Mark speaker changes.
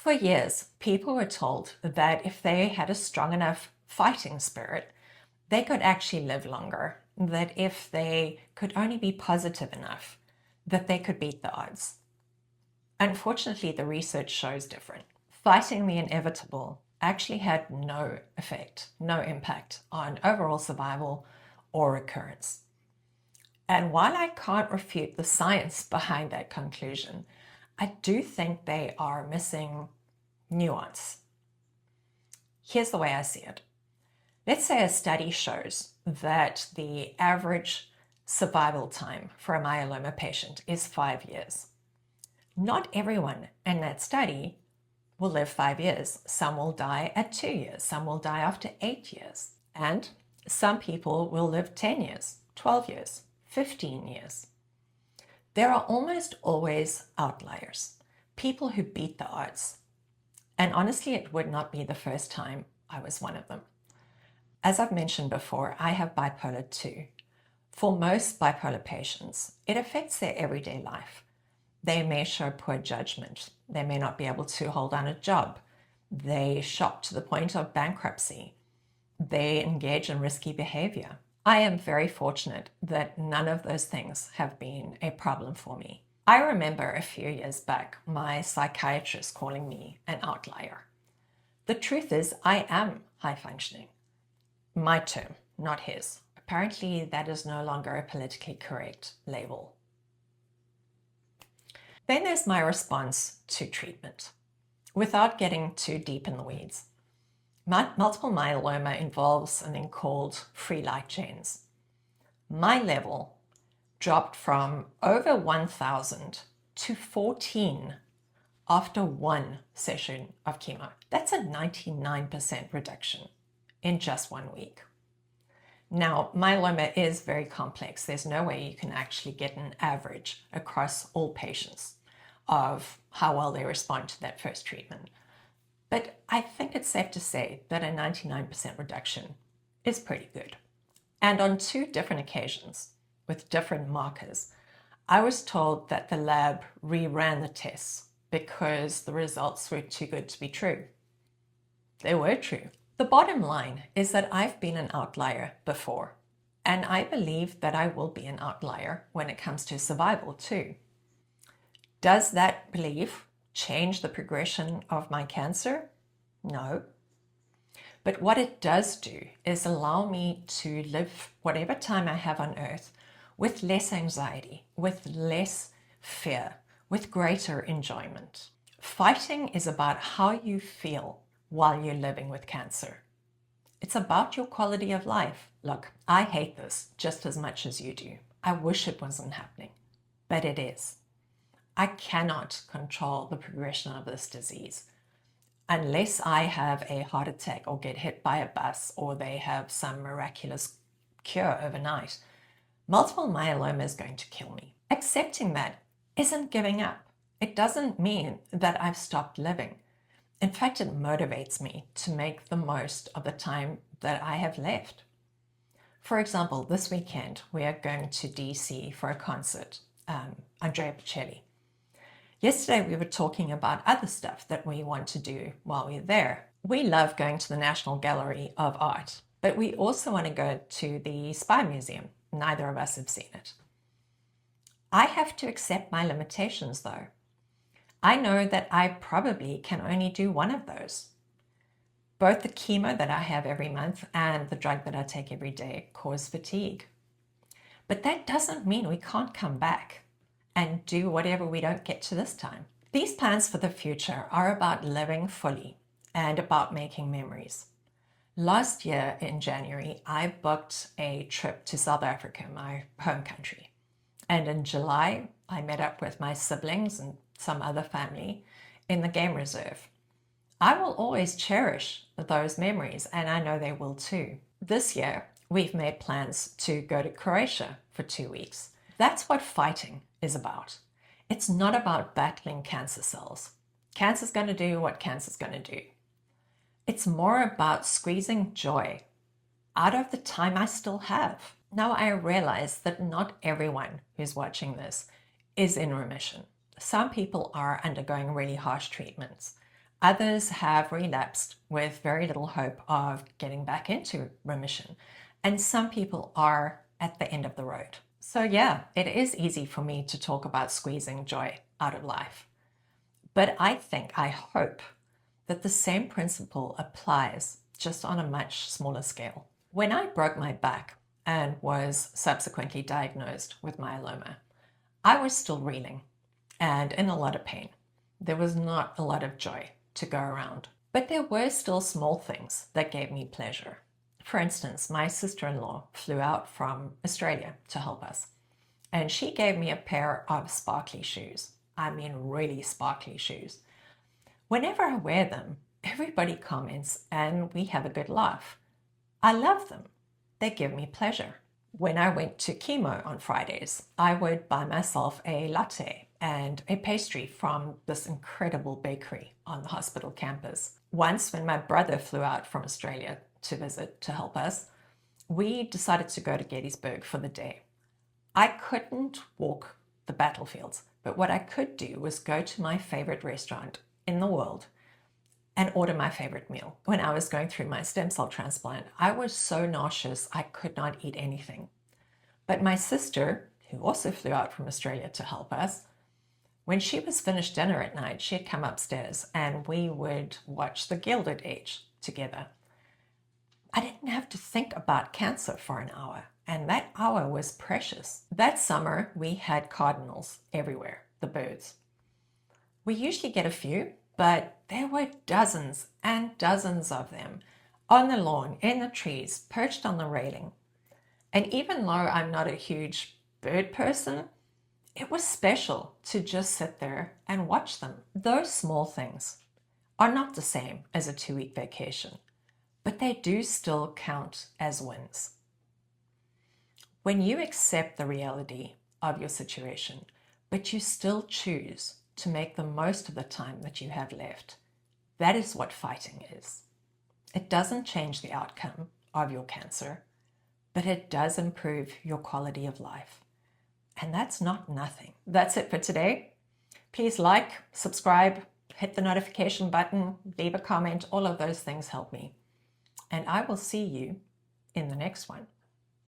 Speaker 1: For years, people were told that if they had a strong enough fighting spirit, they could actually live longer, that if they could only be positive enough, that they could beat the odds. Unfortunately, the research shows different. Fighting the inevitable actually had no effect, no impact on overall survival or recurrence. And while I can't refute the science behind that conclusion, I do think they are missing nuance. Here's the way I see it. Let's say a study shows that the average survival time for a myeloma patient is 5 years. Not everyone in that study will live 5 years. Some will die at 2 years. Some will die after 8 years. And some people will live 10 years, 12 years, 15 years. There are almost always outliers, people who beat the odds. And honestly, it would not be the first time I was one of them. As I've mentioned before, I have bipolar 2. For most bipolar patients, it affects their everyday life. They may show poor judgment. They may not be able to hold down a job. They shop to the point of bankruptcy. They engage in risky behavior. I am very fortunate that none of those things have been a problem for me. I remember a few years back my psychiatrist calling me an outlier. The truth is, I am high functioning. My term, not his. Apparently, that is no longer a politically correct label. Then there's my response to treatment. Without getting too deep in the weeds, multiple myeloma involves something called free light chains. My level dropped from over 1,000 to 14 after one session of chemo. That's a 99% reduction in just 1 week. Now, myeloma is very complex. There's no way you can actually get an average across all patients of how well they respond to that first treatment. But I think it's safe to say that a 99% reduction is pretty good. And on 2 different occasions with different markers, I was told that the lab reran the tests because the results were too good to be true. They were true. The bottom line is that I've been an outlier before, and I believe that I will be an outlier when it comes to survival too. Does that belief change the progression of my cancer? No. But what it does do is allow me to live whatever time I have on earth with less anxiety, with less fear, with greater enjoyment. Fighting is about how you feel while you're living with cancer. It's about your quality of life. Look, I hate this just as much as you do. I wish it wasn't happening, but it is. I cannot control the progression of this disease unless I have a heart attack or get hit by a bus or they have some miraculous cure overnight. Multiple myeloma is going to kill me. Accepting that isn't giving up. It doesn't mean that I've stopped living. In fact, it motivates me to make the most of the time that I have left. For example, this weekend, we are going to DC for a concert, Andrea Bocelli. Yesterday, we were talking about other stuff that we want to do while we're there. We love going to the National Gallery of Art, but we also want to go to the Spy Museum. Neither of us have seen it. I have to accept my limitations, though. I know that I probably can only do one of those. Both the chemo that I have every month and the drug that I take every day cause fatigue. But that doesn't mean we can't come back and do whatever we don't get to this time. These plans for the future are about living fully and about making memories. Last year in January, I booked a trip to South Africa, my home country. And in July, I met up with my siblings and some other family in the game reserve. I will always cherish those memories, and I know they will too. This year, we've made plans to go to Croatia for 2 weeks. That's what fighting is about. It's not about battling cancer cells. Cancer's going to do what cancer's going to do. It's more about squeezing joy out of the time I still have. Now I realize that not everyone who's watching this is in remission. Some people are undergoing really harsh treatments. Others have relapsed with very little hope of getting back into remission. And some people are at the end of the road. So yeah, it is easy for me to talk about squeezing joy out of life. But I hope that the same principle applies just on a much smaller scale. When I broke my back and was subsequently diagnosed with myeloma, I was still reeling and in a lot of pain. There was not a lot of joy to go around, but there were still small things that gave me pleasure. For instance, my sister-in-law flew out from Australia to help us, and she gave me a pair of sparkly shoes. I mean, really sparkly shoes. Whenever I wear them, everybody comments and we have a good laugh. I love them. They give me pleasure. When I went to chemo on Fridays, I would buy myself a latte and a pastry from this incredible bakery on the hospital campus. Once, when my brother flew out from Australia to visit to help us, we decided to go to Gettysburg for the day. I couldn't walk the battlefields, but what I could do was go to my favorite restaurant in the world and order my favorite meal. When I was going through my stem cell transplant, I was so nauseous I could not eat anything. But my sister, who also flew out from Australia to help us, when she was finished dinner at night, she'd come upstairs and we would watch The Gilded Age together. I didn't have to think about cancer for an hour, and that hour was precious. That summer, we had cardinals everywhere, the birds. We usually get a few, but there were dozens and dozens of them on the lawn, in the trees, perched on the railing. And even though I'm not a huge bird person, it was special to just sit there and watch them. Those small things are not the same as a 2-week vacation, but they do still count as wins. When you accept the reality of your situation, but you still choose to make the most of the time that you have left, that is what fighting is. It doesn't change the outcome of your cancer, but it does improve your quality of life. And that's not nothing. That's it for today. Please like, subscribe, hit the notification button, leave a comment. All of those things help me. And I will see you in the next one.